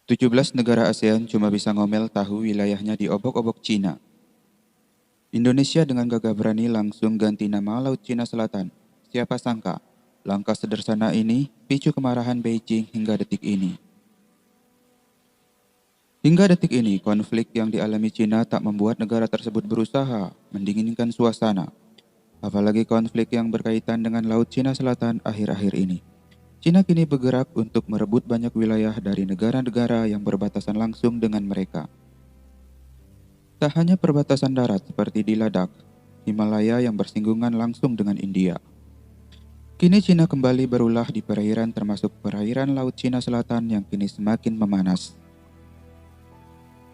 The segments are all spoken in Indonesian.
17 negara ASEAN cuma bisa ngomel tahu wilayahnya diobok-obok Cina. Indonesia dengan gagah berani langsung ganti nama Laut Cina Selatan. Siapa sangka, langkah sederhana ini picu kemarahan Beijing hingga detik ini. Hingga detik ini, konflik yang dialami Cina tak membuat negara tersebut berusaha mendinginkan suasana. Apalagi konflik yang berkaitan dengan Laut Cina Selatan akhir-akhir ini. Cina kini bergerak untuk merebut banyak wilayah dari negara-negara yang berbatasan langsung dengan mereka. Tak hanya perbatasan darat seperti di Ladakh, Himalaya yang bersinggungan langsung dengan India. Kini Cina kembali berulah di perairan termasuk perairan Laut Cina Selatan yang kini semakin memanas.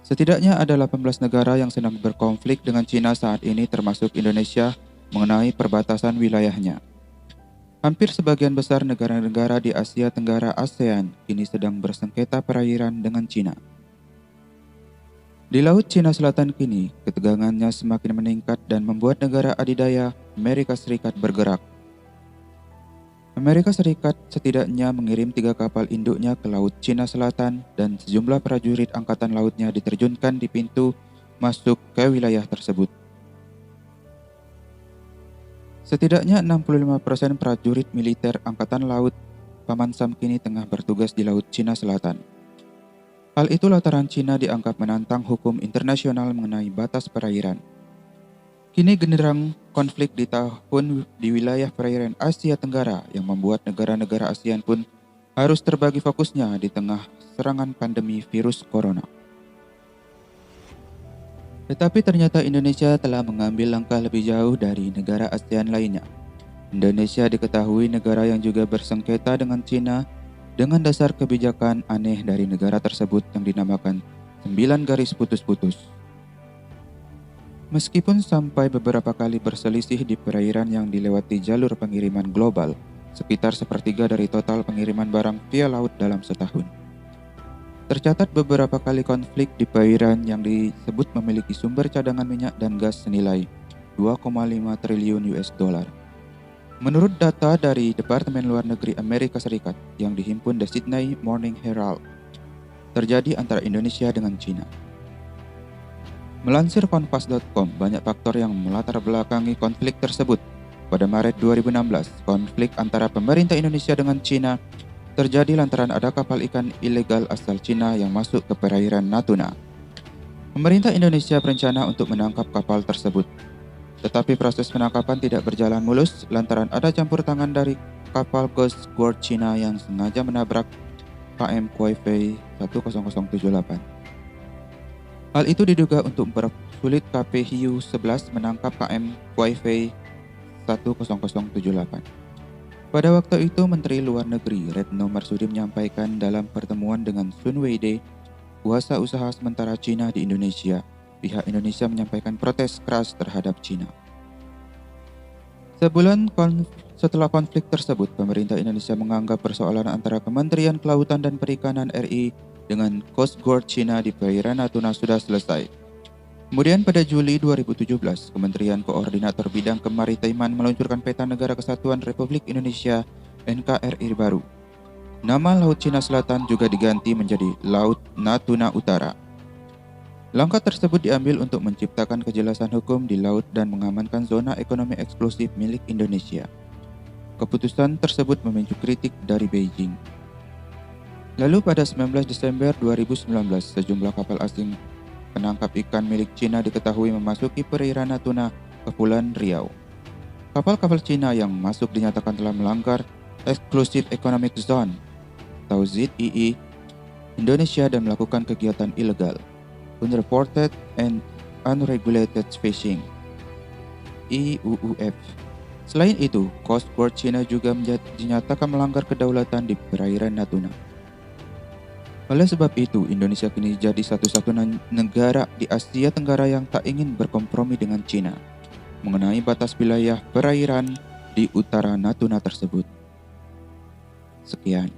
Setidaknya ada 18 negara yang sedang berkonflik dengan Cina saat ini termasuk Indonesia mengenai perbatasan wilayahnya. Hampir sebagian besar negara-negara di Asia Tenggara ASEAN kini sedang bersengketa perairan dengan Cina. Di Laut Cina Selatan kini, ketegangannya semakin meningkat dan membuat negara adidaya Amerika Serikat bergerak. Amerika Serikat setidaknya mengirim 3 kapal induknya ke Laut Cina Selatan dan sejumlah prajurit angkatan lautnya diterjunkan di pintu masuk ke wilayah tersebut. Setidaknya 65% prajurit militer Angkatan Laut Paman Sam kini tengah bertugas di Laut Cina Selatan. Hal itu lantaran Cina dianggap menantang hukum internasional mengenai batas perairan. Kini genderang konflik di wilayah perairan Asia Tenggara yang membuat negara-negara ASEAN pun harus terbagi fokusnya di tengah serangan pandemi virus corona. Tetapi ternyata Indonesia telah mengambil langkah lebih jauh dari negara ASEAN lainnya. Indonesia diketahui negara yang juga bersengketa dengan Cina dengan dasar kebijakan aneh dari negara tersebut yang dinamakan 9 garis putus-putus. Meskipun sampai beberapa kali berselisih di perairan yang dilewati jalur pengiriman global, sekitar sepertiga dari total pengiriman barang via laut dalam setahun. Tercatat beberapa kali konflik di perairan yang disebut memiliki sumber cadangan minyak dan gas senilai 2,5 triliun US dollar. Menurut data dari Departemen Luar Negeri Amerika Serikat yang dihimpun The Sydney Morning Herald, terjadi antara Indonesia dengan Cina. Melansir Kompas.com, banyak faktor yang melatar belakangi konflik tersebut. Pada Maret 2016, konflik antara pemerintah Indonesia dengan Cina terjadi lantaran ada kapal ikan ilegal asal Cina yang masuk ke perairan Natuna. Pemerintah Indonesia berencana untuk menangkap kapal tersebut. Tetapi proses penangkapan tidak berjalan mulus lantaran ada campur tangan dari kapal Coast Guard Cina yang sengaja menabrak KM Kuaifei 10078. Hal itu diduga untuk mempersulit KP Hiu 11 menangkap KM Kuaifei 10078. Pada waktu itu, Menteri Luar Negeri Retno Marsudi menyampaikan dalam pertemuan dengan Sun Weide, kuasa usaha sementara Cina di Indonesia, pihak Indonesia menyampaikan protes keras terhadap Cina. Sebulan setelah konflik tersebut, pemerintah Indonesia menganggap persoalan antara Kementerian Kelautan dan Perikanan RI dengan Coast Guard Cina di perairan Natuna sudah selesai. Kemudian pada Juli 2017, Kementerian Koordinator Bidang Kemaritiman meluncurkan Peta Negara Kesatuan Republik Indonesia NKRI baru. Nama Laut Cina Selatan juga diganti menjadi Laut Natuna Utara. Langkah tersebut diambil untuk menciptakan kejelasan hukum di laut dan mengamankan zona ekonomi eksklusif milik Indonesia. Keputusan tersebut memicu kritik dari Beijing. Lalu pada 19 Desember 2019, sejumlah kapal asing penangkap ikan milik Cina diketahui memasuki perairan Natuna, Kepulauan Riau. Kapal-kapal Cina yang masuk dinyatakan telah melanggar Exclusive Economic Zone atau ZEE Indonesia dan melakukan kegiatan ilegal, Unreported and Unregulated Fishing (IUUF). Selain itu, Coast Guard Cina juga dinyatakan melanggar kedaulatan di perairan Natuna. Oleh sebab itu, Indonesia kini jadi satu-satunya negara di Asia Tenggara yang tak ingin berkompromi dengan Cina mengenai batas wilayah perairan di utara Natuna tersebut. Sekian.